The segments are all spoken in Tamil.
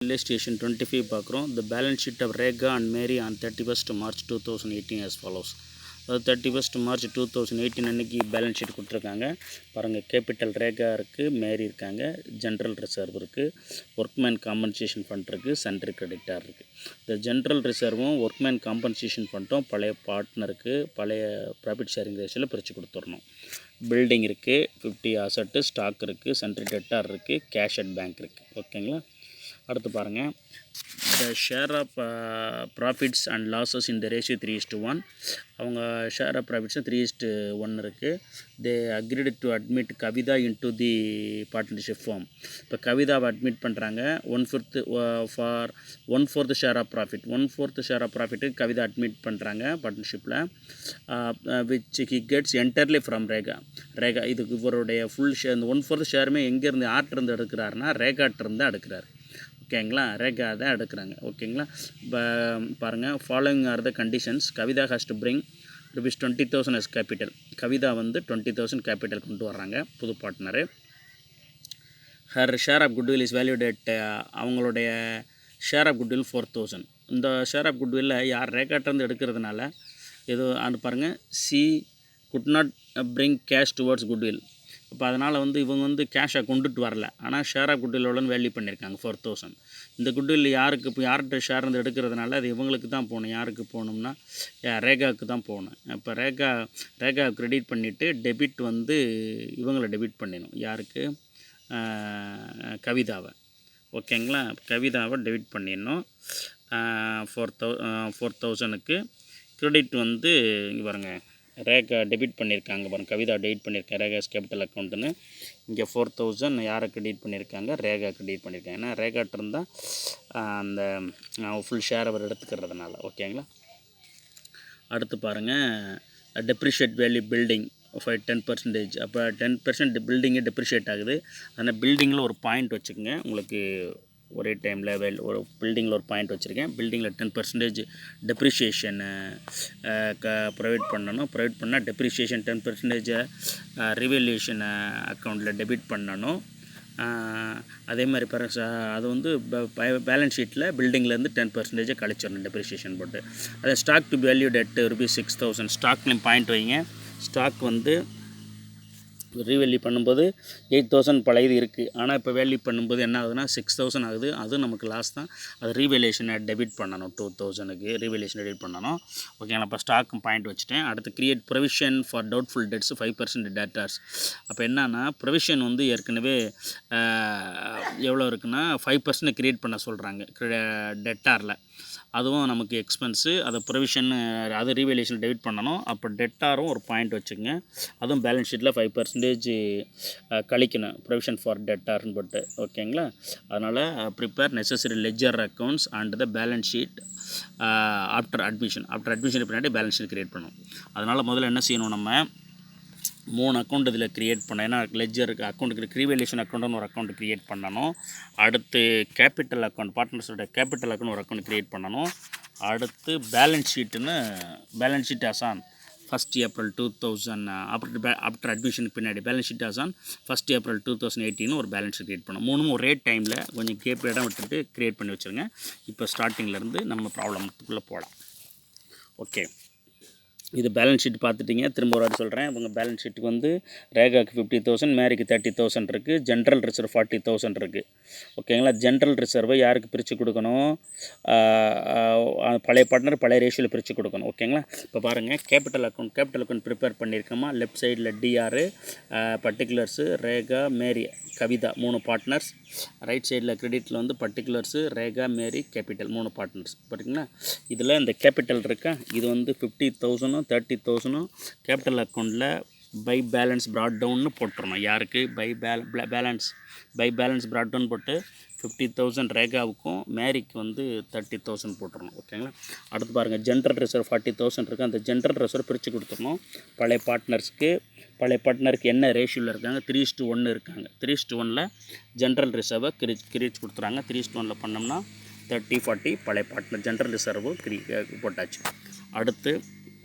Illustration 25 பார்க்குறோம். The balance sheet of Rega and Mary on 31st March 2018 as follows. அதாவது 31st March 2018 அன்றைக்கி பேலன்ஸ் ஷீட் கொடுத்துருக்காங்க. பாருங்கள், கேபிட்டல் ரேகா இருக்குது, மேரி இருக்காங்க, ஜென்ரல் ரிசர்வ் இருக்குது, ஒர்க்மேன் காம்பன்சேஷன் ஃபண்ட் இருக்குது, சன்ட்ரி கிரெடிட்டார் இருக்குது. இந்த ஜென்ரல் ரிசர்வும் ஒர்க்மேன் காம்பன்சேஷன் ஃபண்டும் பழைய பார்ட்னருக்கு பழைய ப்ராஃபிட் ஷேரிங் ரேஷியோவில் பிரித்து கொடுத்துடணும். பில்டிங் இருக்குது, 50 அசட்டு, ஸ்டாக் இருக்குது, சன்ட்ரி டெட்டார் இருக்குது, கேஷ் அட் பேங்க் இருக்குது. ஓகேங்களா? அடுத்து பாருங்கள், the share of profits and losses in the ratio 3:1. அவங்க ஷேர் ஆஃப் ப்ராஃபிட்ஸ் 3:1 இருக்குது. They agreed to admit Kavita into the partnership firm. இப்போ கவிதாவை அட்மிட் பண்ணுறாங்க. 1/4 share of profit, 1/4 share of ப்ராஃபிட்டுக்கு கவிதா அட்மிட் பண்ணுறாங்க பார்ட்னர்ஷிப்பில். Which he gets entirely from Rekha. இதுக்கு இவருடைய ஃபுல் ஷேர், இந்த 1/4 ஷேருமே எங்கேருந்து ஆர்ட்டிருந்து எடுக்கிறாருன்னா ரேகாட்டிருந்து தான் எடுக்கிறார். ஓகேங்களா? ரேகா தான் எடுக்கிறாங்க. ஓகேங்களா? இப்போ பாருங்கள், following are the conditions. Kavita has to bring ₹20,000 as capital. Kavita வந்து 20,000 கேபிட்டல் கொண்டு வர்றாங்க, புது partner. Her share of goodwill is valued at, அவங்களுடைய ஷேர் ஆஃப் குட்வில் 4,000. இந்த ஷேர் ஆஃப் குட்வில் யார் ரேகாட்டிருந்து எடுக்கிறதுனால ஏதோ அது பாருங்கள், C could not bring cash towards goodwill. இப்போ அதனால் வந்து இவங்க வந்து கேஷை கொண்டுட்டு வரல, ஆனால் ஷேர் ஆஃப் குட்வில்லோடன்னு வேல்யூ பண்ணியிருக்காங்க 4,000. இந்த குட்வில் யாருக்கு, இப்போ யார்கிட்ட ஷேர் இருந்து எடுக்கிறதுனால அது இவங்களுக்கு தான் போகணும். யாருக்கு போகணும்னா ரேகாவுக்கு தான் போகணும். இப்போ ரேகா கிரெடிட் பண்ணிவிட்டு டெபிட் வந்து இவங்களை டெபிட் பண்ணிடணும். யாருக்கு? கவிதாவை. ஓகேங்களா? கவிதாவை டெபிட் பண்ணிடணும். 4,000க்கு கிரெடிட் வந்து இங்கே பாருங்கள், ரேகா டெபிட் பண்ணியிருக்காங்க. பாருங்கள், கவிதா டெபிட் பண்ணியிருக்காங்க ரேகாஸ் கேபிட்டல் அக்கௌண்ட்டுன்னு. இங்கே 4,000 யாரை கிரெடிட் பண்ணியிருக்காங்க? ரேகா கிரெடிட் பண்ணியிருக்காங்க. ஏன்னா ரேகாட்டிருந்தால் அந்த ஃபுல் ஷேர் அவர் எடுத்துக்கிறதுனால. ஓகேங்களா? அடுத்து பாருங்கள், டெப்ரிஷியேட் வேல்யூ பில்டிங் 10%. அப்போ 10% பில்டிங்கு டெப்ரிஷியேட் ஆகுது. அதனால் பில்டிங்கில் ஒரு பாயிண்ட் வச்சுக்கோங்க. உங்களுக்கு ஒரே டைமில் ஒரு பில்டிங்கில் ஒரு பாயிண்ட் வச்சுருக்கேன். பில்டிங்கில் 10% டெப்ரிஷியேஷன் ப்ரொவைட் பண்ணணும். ப்ரொவைட் பண்ணால் டெப்ரிஷியேஷன் 10% ரிவேல்யூஷன் அக்கௌண்ட்டில் டெபிட் பண்ணணும். அதே மாதிரி அது வந்து பேலன்ஸ் ஷீட்டில் பில்டிங்லேருந்து 10% கழிச்சிடணும் டெப்ரிஷியேஷன் போட்டு. அதை ஸ்டாக் டு வேல்யூட் அட் ₹6,000. ஸ்டாக்லேயும் பாயிண்ட் வைங்க. ஸ்டாக் வந்து ரீவேல்யூ பண்ணும்போது 8,000 பழையது இருக்குது, ஆனால் இப்போ வேல்யூ பண்ணும்போது என்ன ஆகுதுன்னா 6,000 ஆகுது. அதுவும் நமக்கு லாஸ் தான். அது ரீவேல்யூஷனை டெபிட் பண்ணணும். 2,000க்கு ரீவேல்யூஷன் டெபிட் பண்ணணும். ஓகேங்களா? இப்போ ஸ்டாக்கும் பாயிண்ட் வச்சுட்டேன். அடுத்து create provision for doubtful debts 5% டேட்டார்ஸ். அப்போ என்னன்னா ப்ரொவிஷன் வந்து ஏற்கனவே எவ்வளோ இருக்குன்னா 5% கிரியேட் பண்ண சொல்கிறாங்க டெட்டாரில். அதுவும் நமக்கு எக்ஸ்பென்ஸு. அதை ப்ரொவிஷன், அது ரீவேல்யூஷன் டெபிட் பண்ணணும். அப்போ டெட்டாரும் ஒரு பாயிண்ட் வச்சுக்கோங்க. அதுவும் பேலன்ஸ் ஷீட்டில் 5% கழிக்கணும், ப்ரொவிஷன் ஃபார் டெட்டார்னு போட்டு. ஓகேங்களா? அதனால் prepare necessary ledger accounts and the balance sheet after அட்மிஷனுக்கு பின்னாடி பேலன்ஸ் ஷீட் க்ரியேட் பண்ணணும். அதனால் முதல்ல என்ன செய்யணும், நம்ம 3 அக்கௌண்ட் இதில் க்ரியேட் பண்ண. ஏன்னா லெஜருக்கு அக்கௌண்ட்டுக்கு ரீவேல்யூஷன் அக்கௌண்ட்டுன்னு ஒரு அக்கௌண்ட் க்ரியேட் பண்ணணும். அடுத்து கேபிட்டல் அக்கௌண்ட், பார்ட்னர்ஸோட கேபிட்டல் அக்கௌண்ட் ஒரு அக்கௌண்ட் க்ரியேட் பண்ணணும். அடுத்து பேலன்ஸ் ஷீட் ஆசான் 1st April 2000 ஆஃப்டர் அட்மிஷனுக்கு பின்னாடி பேலன்ஸ் ஷீட் ஆசான் 1st April 2018 ஒரு பேலன்ஸ் ஷீட் க்ரியேட் பண்ணணும். 3 ஒரே டைமில் கொஞ்சம் இடம் விட்டுட்டு க்ரியேட் பண்ணி வச்சுருங்க. இப்போ ஸ்டார்டிங்லேருந்து நம்ம ப்ராப்ளத்துக்குள்ளே போகலாம். ஓகே, இது பேலன்ஸ் ஷீட் பார்த்துட்டிங்க. திரும்ப ஒரு வாட்டி சொல்கிறேன். இவங்க பேலன்ஸ் ஷீட்டுக்கு வந்து ரேகாவுக்கு 50,000, மேரிக்கு 30,000 இருக்குது, ஜென்ரல் ரிசர்வ் 40,000 இருக்குது. ஓகேங்களா? ஜென்ரல் ரிசர்வை யாருக்கு பிரித்து கொடுக்கணும்? பழைய பார்ட்னர் பழைய ரேஷியோவில் பிரித்து கொடுக்கணும். ஓகேங்களா? இப்போ பாருங்கள், கேபிட்டல் அக்கௌண்ட் ப்ரிப்பேர் பண்ணியிருக்கோமா. லெஃப்ட் சைடில் டிஆர் பர்டிகுலர்ஸு, ரேகா, மேரி, கவிதா 3 பார்ட்னர்ஸ். ரைட் சைடில் கிரெடிட்டில் வந்து பர்டிகுலர்ஸு, ரேகா, மேரி, கேபிட்டல் 3 பார்ட்னர்ஸ். பார்த்தீங்களா? இதில் இந்த கேபிட்டல் இருக்கா, இது வந்து 50,000 30,000 கேபிட்டல் அக்கௌண்ட்டில் பை பேலன்ஸ் ப்ராட் டவுன்னு போட்டுறணும். யாருக்கு? பை பேலன்ஸ் ப்ராட் டவுன் போட்டு 50,000 ரேகாவுக்கும் மேரிக்கு வந்து 30,000 போட்டுறணும். ஓகேங்களா? அடுத்து பாருங்கள், ஜென்ரல் ரிசர்வ் 40,000 இருக்குது. அந்த ஜென்ரல் ரிசர்வ் பிரித்து கொடுத்துடணும். பழைய பார்ட்னருக்கு என்ன ரேஷியோவில் இருக்காங்க? 3:1 இருக்காங்க. 3:1 ஜென்ரல் ரிசர்வை கிரிச்சு கொடுத்துறாங்க. 3:1 பண்ணோம்னா 30-40 பழைய பார்ட்னர் ஜென்ரல் ரிசர்வு போட்டாச்சு. அடுத்து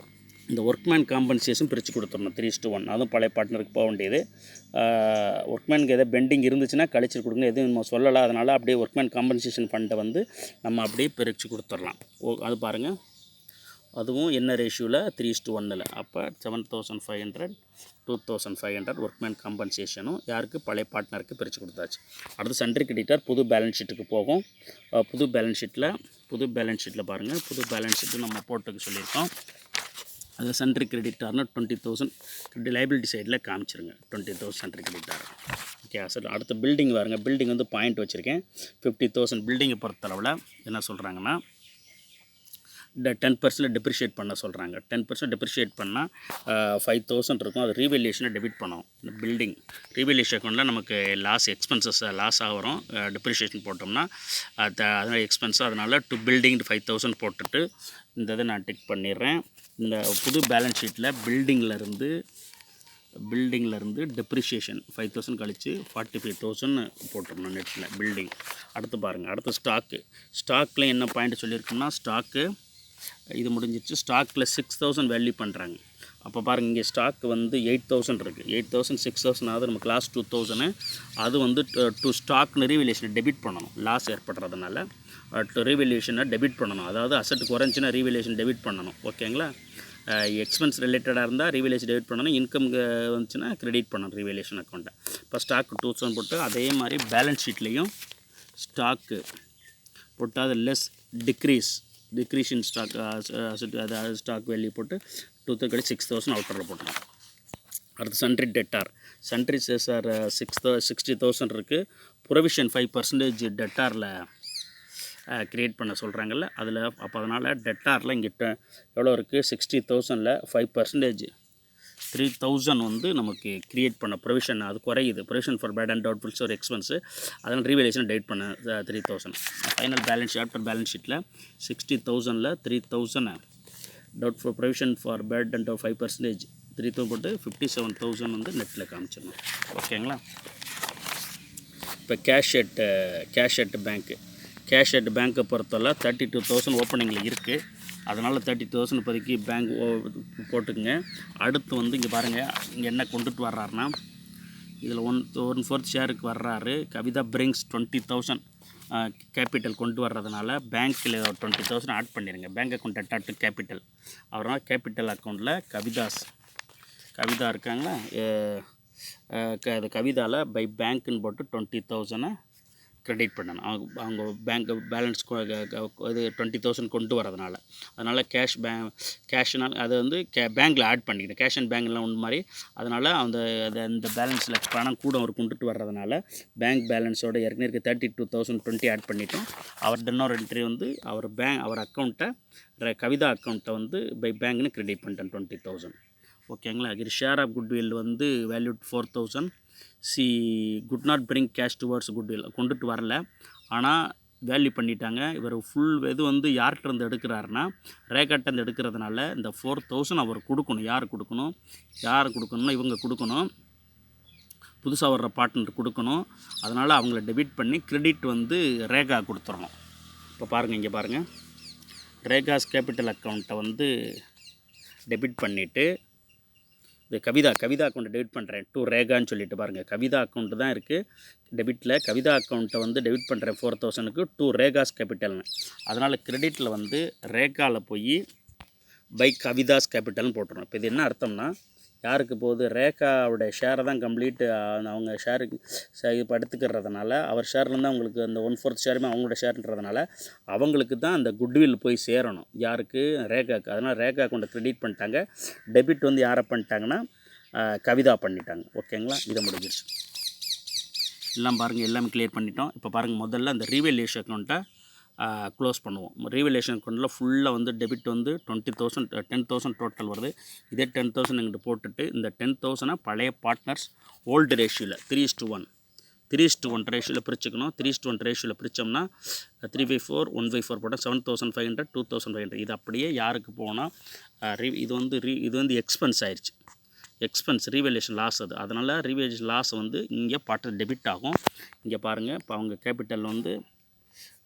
இந்த ஒர்க்மேன் காம்பன்சேஷன் பிரித்து கொடுத்துடணும் 3:1. அதுவும் பழைய பார்ட்னருக்கு போக வேண்டியது. ஒர்க்மேனுக்கு எதாவது பெண்டிங் இருந்துச்சுன்னா கழிச்சு கொடுங்க, எதுவும் நம்ம சொல்லலை. அதனால் அப்படியே ஒர்க்மேன் காம்பன்சேஷன் ஃபண்டை வந்து நம்ம அப்படியே பிரித்து கொடுத்துடலாம். அது பாருங்கள், அதுவும் என்ன ரேஷியோவில் 3:1. அப்போ 7,500 2,500 ஒர்க்மேன் காம்பன்சேஷனும் யாருக்கு பழைய பார்ட்னருக்கு பிரித்து கொடுத்தாச்சு. அடுத்து சன்ட்ரி கிரெடிட்டார் புது பேலன்ஸ் ஷீட்டுக்கு போகும். புது பேலன்ஸ் ஷீட்டில் பாருங்கள், புது பேலன்ஸ் ஷீட்டு நம்ம போட்டுக்க சொல்லியிருக்கோம். அதில் சன்ட்ரி கிரெடிட்டார்னு 20,000 லைபிலிட்டி சைடில் காமிச்சிருங்க. 20,000 சன்ட்ரி கிரெடிட்டார். Okay sir. அடுத்த பில்டிங் பாருங்கள், பில்டிங் வந்து பாயிண்ட் வச்சுருக்கேன் 50,000. பில்டிங்கை பொறுத்தளவில் என்ன சொல்கிறாங்கன்னா 10% டெப்ரிஷியேட் பண்ண சொல்கிறாங்க. 10% டெப்ரிஷியேட் பண்ணால் 5,000 இருக்கும். அது ரீவேல்யூஷனை டெபிட் பண்ணணும். இந்த பில்டிங் ரீவேல்யூஷன் அக்கௌண்ட்டில் நமக்கு எக்ஸ்பென்சஸ் லாஸ் ஆகிறோம். டெப்ரிஷியேஷன் போட்டோம்னா அதனால் எக்ஸ்பென்ஸு. அதனால் டு பில்டிங் 5,000 போட்டுட்டு இந்த இதை நான் டிக் பண்ணிடுறேன். இந்த புது பேலன்ஸ் ஷீட்டில் பில்டிங்கில் டெப்ரிஷியேஷன் 5,000 கழித்து 45,000 போட்டுருணும் நெட்டில் பில்டிங். அடுத்து பாருங்கள், அடுத்து ஸ்டாக்கில் என்ன பாயிண்ட் சொல்லியிருக்கோம்னா ஸ்டாக்கு இது முடிஞ்சிச்சு. ஸ்டாக்கில் 6,000 வேல்யூ பண்ணுறாங்க. அப்போ பாருங்கள், இங்கே ஸ்டாக் வந்து 8,000 இருக்குது. 8,000 6,000 ஆகுது. நமக்கு லாஸ் 2,000. அது வந்து டு ஸ்டாக்னு ரீவேல்யூஷனை டெபிட் பண்ணணும். லாஸ் ஏற்படுறதுனால ரீவேல்யூஷனை டெபிட் பண்ணணும். அதாவது அசட்டு குறைஞ்சின்னா ரீவேல்யூஷன் டெபிட் பண்ணணும். ஓகேங்களா? எக்ஸ்பென்ஸ் ரிலேட்டடாக இருந்தால் ரீவேல்யூஷன் டெபிட் பண்ணணும். இன்கம் வந்துச்சுன்னா கிரெடிட் பண்ணணும் ரீவேல்யூஷன் அக்கௌண்ட்டை. இப்போ ஸ்டாக்கு 2,000 போட்டு அதே மாதிரி பேலன்ஸ் ஷீட்லேயும் ஸ்டாக்கு போட்டு அது less decrease in stock asset, அதாவது ஸ்டாக் வேல்யூ போட்டு 2,000 கழிச்சு 6,000 அவுட்டரில் போட்டுருவோம். அடுத்து சன்ட்ரி டெட்டார். சன்ட்ரி சார் 60,000 இருக்குது. ப்ரொவிஷன் 5% டெட்டாரில் க்ரியேட் பண்ண சொல்கிறாங்கல்ல, அதில். அப்போ அதனால் டெட்டாரில் இங்கே எவ்வளோ இருக்குது? 60,000ல் 5% 3,000 வந்து நமக்கு க்ரியேட் பண்ண ப்ரொவிஷன். அது குறையுது. ப்ரொவிஷன் ஃபார் பேட் அண்ட் டவுட்ஃபுல்ஸ் ஒரு எக்ஸ்பென்ஸு. அதனால் ரீவேல்யூஷன் டெபிட் பண்ண 3,000. ஃபைனல் பேலன்ஸ் ஆஃப்டர் பேலன்ஸ் ஷீட்டில் 60,000ல் 3,000 doubtful provision for bad and 5% 3,000 போட்டு 57,000 வந்து நெட்டில் காமிச்சிடணும். ஓகேங்களா? இப்போ கேஷ் அட் பேங்க்கை பொறுத்தவரை 32,000 ஓப்பனிங்கில் இருக்குது. அதனால் 30,000 இப்போதைக்கு பேங்க் போட்டுக்குங்க. அடுத்து வந்து இங்கே பாருங்கள், இங்கே என்ன கொண்டுட்டு வர்றாருன்னா இதில் 1/4 ஷேருக்கு வர்றாரு. கவிதா பிரிங்ஸ் 20,000 கேபிட்டல் கொண்டு வர்றதுனால பேங்க்கில் 20,000 ஆட் பண்ணிடுங்க. Bank account added to capital. அவரால் கேபிட்டல் அக்கௌண்ட்டில் கவிதா இருக்காங்களா, அது கவிதாவில் பை பேங்க்குன்னு போட்டு 20,000 கிரெடிட் பண்ணணும். அவங்க பேங்க் பேலன்ஸ் இது 20,000 கொண்டு வரதுனால. அதனால் கேஷ்னால் அது வந்து பேங்க்கில் ஆட் பண்ணிக்கணும். கேஷ் அண்ட் பேங்க்லாம் ஒன்று மாதிரி. அதனால் அந்த பேலன்ஸில் பணம் கூட அவர் கொண்டுட்டு வர்றதுனால பேங்க் பேலன்ஸோட ஏற்கனவே இருக்க 32,020 ஆட் பண்ணிவிட்டோம். அவர் இன்னொரு என்ட்ரி வந்து அவர் அக்கௌண்ட்டை கவிதா அக்கௌண்ட்டை வந்து பை பேங்க்னு கிரெடிட் பண்ணிட்டேன் 20,000. ஓகேங்களா? இது ஷேர் ஆஃப் குட்வில் வந்து valued 4,000. Could not bring cash towards goodwill கொண்டுட்டு வரல, ஆனால் வேல்யூ பண்ணிட்டாங்க. இவர் ஃபுல் இது வந்து யார்கிட்டருந்து எடுக்கிறாருன்னா ரேகாட்டேருந்து எடுக்கிறதுனால இந்த 4,000 அவர் கொடுக்கணும். யார் கொடுக்கணும்னா இவங்க கொடுக்கணும். புதுசாக வர்ற பார்ட்னர் கொடுக்கணும். அதனால் அவங்கள டெபிட் பண்ணி கிரெடிட் வந்து ரேகா கொடுத்துடணும். இப்போ பாருங்கள், இங்கே பாருங்கள், ரேகாஸ் கேபிட்டல் அக்கௌண்ட்டை வந்து டெபிட் பண்ணிவிட்டு இது கவிதா அக்கௌண்ட்டை டெபிட் பண்ணுறேன் டு ரேகான்னு சொல்லிட்டு பாருங்கள். கவிதா அக்கௌண்ட்டு தான் இருக்குது டெபிட்டில். கவிதா அக்கௌண்ட்டை வந்து டெபிட் பண்ணுறேன் 4,000க்கு டு ரேகாஸ் கேபிட்டல்னு. அதனால் கிரெடிட்டில் வந்து ரேகாவில் போய் பை கவிதாஸ் கேபிட்டல்னு போட்டுருணும். இப்போ இது என்ன அர்த்தம்னா யாருக்கு போகுது? ரேகாவுடைய ஷேரை தான் கம்ப்ளீட்டு அவங்க ஷேருக்கு இப்போ எடுத்துக்கிறதுனால அவர் ஷேர்லேருந்து அவங்களுக்கு அந்த 1/4 ஷேருமே அவங்களோட ஷேர்ன்றதுனால அவங்களுக்கு தான் அந்த குட்வில் போய் சேரணும். யாருக்கு? ரேகாவுக்கு. அதனால் ரேகா அக்கௌண்ட்டை கிரெடிட் பண்ணிட்டாங்க. டெபிட் வந்து யாரை பண்ணிட்டாங்கன்னா கவிதா பண்ணிட்டாங்க. ஓகேங்களா? இதை முடிஞ்சிருச்சு. எல்லாம் பாருங்கள், எல்லாமே கிளியர் பண்ணிட்டோம். இப்போ பாருங்கள், முதல்ல அந்த ரீவேல்யூஷன் அக்கௌண்ட்டை க்ளோஸ் பண்ணுவோம். ரீவேல்யூஷன் அக்கௌண்ட்டில் ஃபுல்லாக வந்து டெபிட் வந்து 10,000 டோட்டல் வருது. இதே 10,000 எங்கிட்ட போட்டுட்டு இந்த 10,000 பழைய பார்ட்னர்ஸ் ஓல்டு ரேஷியோவில் 3:1 ரேஷியோவில் பிரிச்சுக்கணும். 3:1 ரேஷியோவில் பிரித்தோம்னா 3/4 1/4 போட்டால் 7,500 2,500. இது அப்படியே யாருக்கு போனால் இது வந்து எக்ஸ்பென்ஸ் ஆயிடுச்சு. எக்ஸ்பென்ஸ் ரீவேல்யூஷன் லாஸ் அது. அதனால் ரீவேல்யூஷன் லாஸ் வந்து இங்கே பார்ட்னர் டெபிட் ஆகும். இங்கே பாருங்கள், இப்போ அவங்க கேபிட்டல் வந்து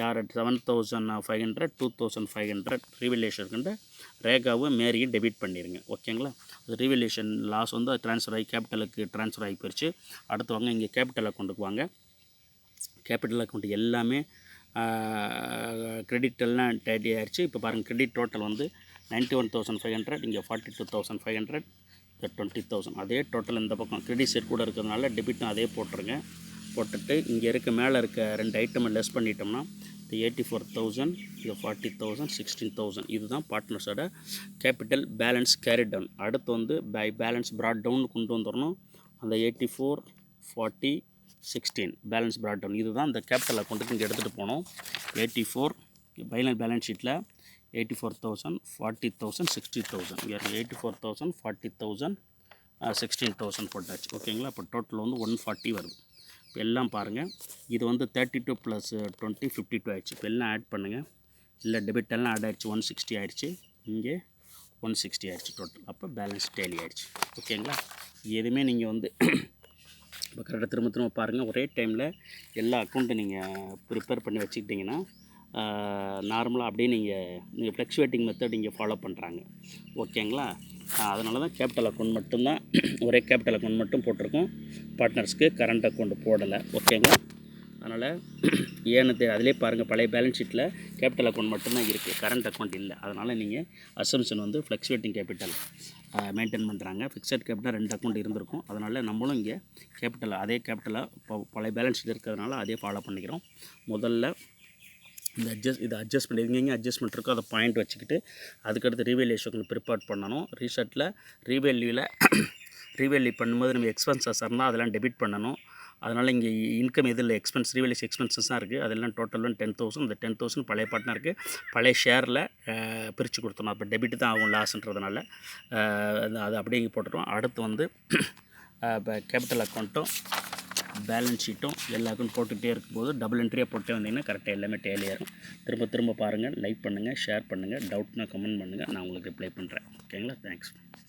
யார் 7500 2500 ரீவல்யூஷன் இருக்குன்ற ரேகாவும் மேரியும் டெபிட் பண்ணிடுங்க. ஓகேங்களா? அது ரீவல்யூஷன் லாஸ் வந்து ட்ரான்ஸ்ஃபர் ஆகி கேபிட்டலுக்கு ட்ரான்ஸ்ஃபர் ஆகி போயிடுச்சு. அடுத்து வாங்க இங்கே கேபிட்டல் அக்கௌண்ட்டுக்கு வாங்க. கேபிட்டல் அக்கௌண்ட் எல்லாமே கிரெடிட் எல்லாம் டேலி ஆயிடுச்சு. இப்போ பாருங்கள், கிரெடிட் டோட்டல் வந்து 91,500, இங்கே 42,500, இந்த 20,000. அதே டோட்டல் இந்த பக்கம் கிரெடிட் சைட் கூட இருக்கிறதுனால டெபிட்டும் அதே போட்டுருங்க. போட்டுட்டு இங்கே மேலே இருக்க 2 ஐட்டமை லெஸ் பண்ணிட்டோம்னா இந்த 84,000, இது 40,000, 16,000. இதுதான் பார்ட்னர்ஸோட கேபிட்டல் பேலன்ஸ் கேரி டவுன். அடுத்து வந்து பை பேலன்ஸ் ப்ராட் டவுன் கொண்டு வந்துடணும். அந்த 84, 40, 16 பேலன்ஸ் ப்ராட் டவுன். இதுதான் இந்த கேபிட்டல் அக்கௌண்ட்டுக்கு இங்கே எடுத்துகிட்டு போனோம். 84 ஃபைனல் பேலன்ஸ் ஷீட்டில் 84,000, 40,000, 60,000. இங்கே 84,000, 40,000, 16,000 போட்டாச்சு. ஓகேங்களா? இப்போ டோட்டல் வந்து 140 வருது. இப்போ எல்லாம் பாருங்கள், இது வந்து 32 + 20 52 ஆயிடுச்சு. இப்போ எல்லாம் ஆட் பண்ணுங்கள். இல்லை டெபிட் எல்லாம் ஆட் ஆகிடுச்சு. 160 ஆயிடுச்சு. இங்கே 160 ஆயிடுச்சு டோட்டல். அப்போ பேலன்ஸ் டேலி ஆகிடுச்சு. ஓகேங்களா? எதுவுமே நீங்கள் வந்து இப்போ கரெக்டாக திரும்ப பாருங்கள். ஒரே டைமில் எல்லா அக்கௌண்ட்டும் நீங்கள் ப்ரிப்பேர் பண்ணி வச்சுக்கிட்டிங்கன்னா நார்மலாக அப்படியே நீங்கள் ஃப்ளக்சுவேட்டிங் மெத்தட் இங்கே ஃபாலோ பண்ணுறாங்க. ஓகேங்களா? அதனால தான் கேபிட்டல் அக்கௌண்ட் மட்டும்தான் ஒரே கேபிட்டல் அக்கௌண்ட் மட்டும் போட்டிருக்கோம். பார்ட்னர்ஸ்க்கு கரண்ட் அக்கௌண்ட் போடலை. ஓகேங்களா? அதனால் ஏன்னு அதிலே பாருங்கள், பழைய பேலன்ஸ் ஷீட்டில் கேபிட்டல் அக்கௌண்ட் மட்டும்தான் இருக்குது, கரண்ட் அக்கௌண்ட் இல்லை. அதனால் நீங்கள் அசம்ஷன் வந்து ஃப்ளக்சுவேட்டிங் கேபிட்டல் மெயின்டைன் பண்ணுறாங்க. ஃபிக்ஸட் கேபிட்டல் 2 அக்கௌண்ட் இருந்திருக்கும். அதனால் நம்மளும் இங்கே கேபிட்டல் அதே கேபிட்டலாக இப்போ பழைய பேலன்ஸ் ஷீட் இருக்கிறதுனால அதே ஃபாலோ பண்ணிக்கிறோம். முதல்ல இது அட்ஜஸ்ட்மெண்ட் எங்கெங்கே அட்ஜஸ்ட்மெண்ட் இருக்கோ அதை பாயிண்ட் வச்சுக்கிட்டு அதுக்கடுத்து ரீவேல்யூஷன் ப்ரிப்பேர் பண்ணணும். ரீசெட்டில் ரீவேல்யூ பண்ணும்போது நம்ம எக்ஸ்பென்சஸ் இருந்தால் அதெல்லாம் டெபிட் பண்ணணும். அதனால் இங்கே இன்கம் எதில் எக்ஸ்பென்ஸ் ரீவேல்யூஸ் எக்ஸ்பென்சஸ் தான் இருக்குது. அதெல்லாம் டோட்டல் 10,000. இந்த 10,000 பழைய பார்ட்னருக்கு பழைய ஷேரில் பிரித்து கொடுத்தோம். அப்போ டெபிட் தான் ஆகும் லாஸ்ன்றதுனால அது அப்படியே இங்கே போட்டுருவோம். அடுத்து வந்து இப்போ கேபிட்டல் அக்கௌண்ட்டும் பேலன்ஸ் ஷீட்டும் எல்லா அக்கௌண்ட் போட்டுகிட்டே இருக்கும்போது டபுள் என்ட்ரியாக போட்டே வந்தீங்கன்னா கரெக்டாக எல்லாமே டேலி ஆகும். திரும்ப பாருங்கள், லைக் பண்ணுங்கள், ஷேர் பண்ணுங்கள், டவுட்னா கமெண்ட் பண்ணுங்கள், நான் உங்களுக்கு ரிப்ளை பண்ணுறேன். ஓகேங்களா? தேங்க்ஸ்.